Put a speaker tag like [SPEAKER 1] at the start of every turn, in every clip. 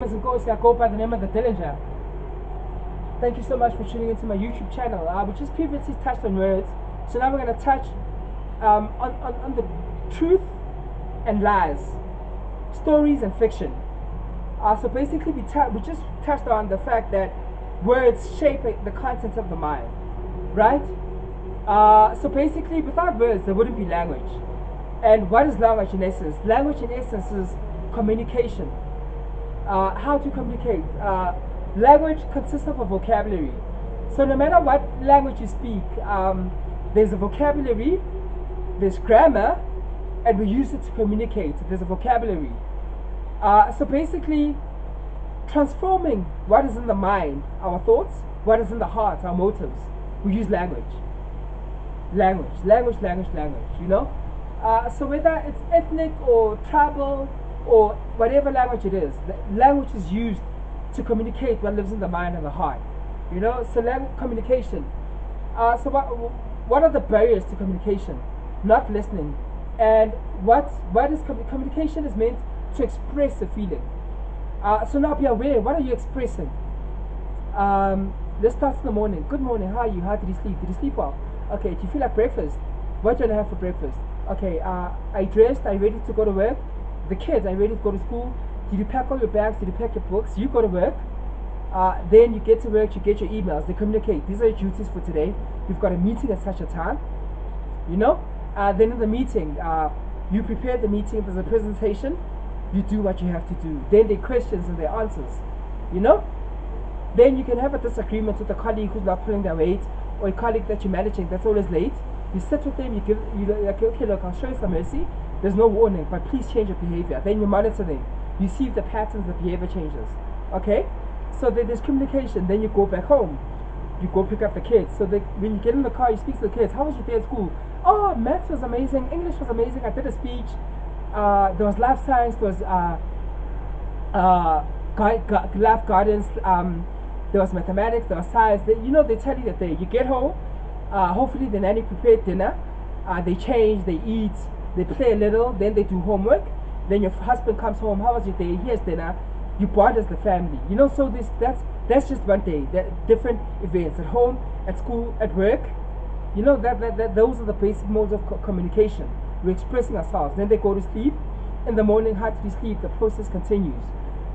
[SPEAKER 1] Nkosi, I go by the name of the Dillinger. Thank you so much for tuning into my YouTube channel. We just previously touched on words, so now we're going to touch on the truth and lies, stories and fiction. So basically, we just touched on the fact that words shape the content of the mind, right? So basically, without words, there wouldn't be language. And what is language in essence? Language in essence is communication. How to communicate. Language consists of a vocabulary. So no matter what language you speak, there's a vocabulary, there's grammar, and we use it to communicate. There's a vocabulary. So basically, transforming what is in the mind, our thoughts, what is in the heart, our motives, we use language. Language, you know? So whether it's ethnic or tribal or whatever language it is, language is used to communicate what lives in the mind and the heart. You know, so communication. So what are the barriers to communication? Not listening. And what is communication is meant to express a feeling. So now be aware, what are you expressing? Let's start in the morning. Good morning, how are you? How did you sleep? Did you sleep well? Okay, do you feel like breakfast? What do you want to have for breakfast? Okay, I dressed, I ready to go to work. The kids, are ready to go to school. Did you pack all your bags? Did you pack your books? You go to work. Then you get to work, you get your emails. They communicate. These are your duties for today. You've got a meeting at such a time. You know? Then in the meeting, you prepare the meeting. There's a presentation. You do what you have to do. Then there are questions and there are answers. You know? Then you can have a disagreement with a colleague who's not pulling their weight, or a colleague that you're managing that's always late. You sit with them, you like, okay, look, I'll show you some mercy. There's no warning, but please change your behavior. Then you monitor them. You see if the patterns, the behavior changes. Okay? So there's communication. Then you go back home. You go pick up the kids. So when you get in the car, you speak to the kids. How was your day at school? Oh, maths was amazing. English was amazing. I did a speech. There was life science. There was life guidance. There was mathematics. There was science. They tell you that you get home. Hopefully the nanny prepared dinner. They change. They eat. They play a little. Then they do homework. Then your husband comes home. How was your day? Here's dinner. You bond as the family. You know, so that's just one day. Different events at home, at school, at work. You know those are the basic modes of communication. We're expressing ourselves. Then they go to sleep. In the morning, how did you sleep? The process continues.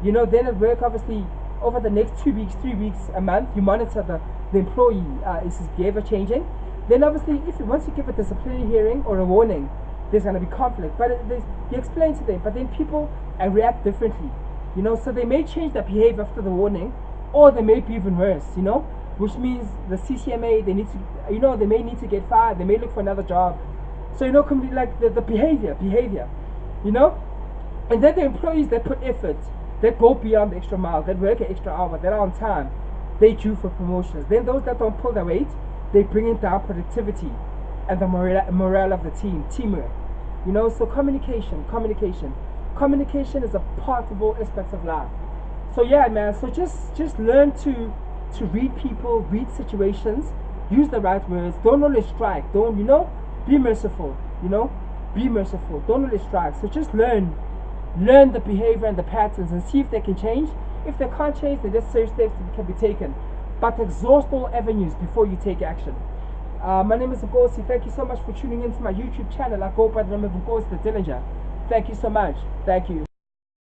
[SPEAKER 1] You know, then at work, obviously, over the next 2 weeks, 3 weeks, a month, you monitor the employee. Is his behavior changing? Then obviously, once you give a disciplinary hearing or a warning, there's going to be conflict. But you explain to them, but then people react differently. You know, so they may change their behavior after the warning, or they may be even worse, you know, which means the CCMA, they need to, they may need to get fired, they may look for another job. So, like the behavior, you know, and then the employees that put effort, that go beyond the extra mile, that work an extra hour, that are on time, they due for promotions. Then those that don't pull their weight, they bring it down productivity and the morale of the team, teamwork. You know, so communication is a part of all aspects of life. So yeah, man, so just learn to read people, read situations, use the right words. Don't always strike. Don't, be merciful, be merciful. Don't always strike. So just learn the behavior and the patterns and see if they can change. If they can't change, then necessary steps can be taken. But exhaust all avenues before you take action. My name is Nkosi. Thank you so much for tuning into my YouTube channel. I go by the name of Nkosi the Dillinger. Thank you so much. Thank you.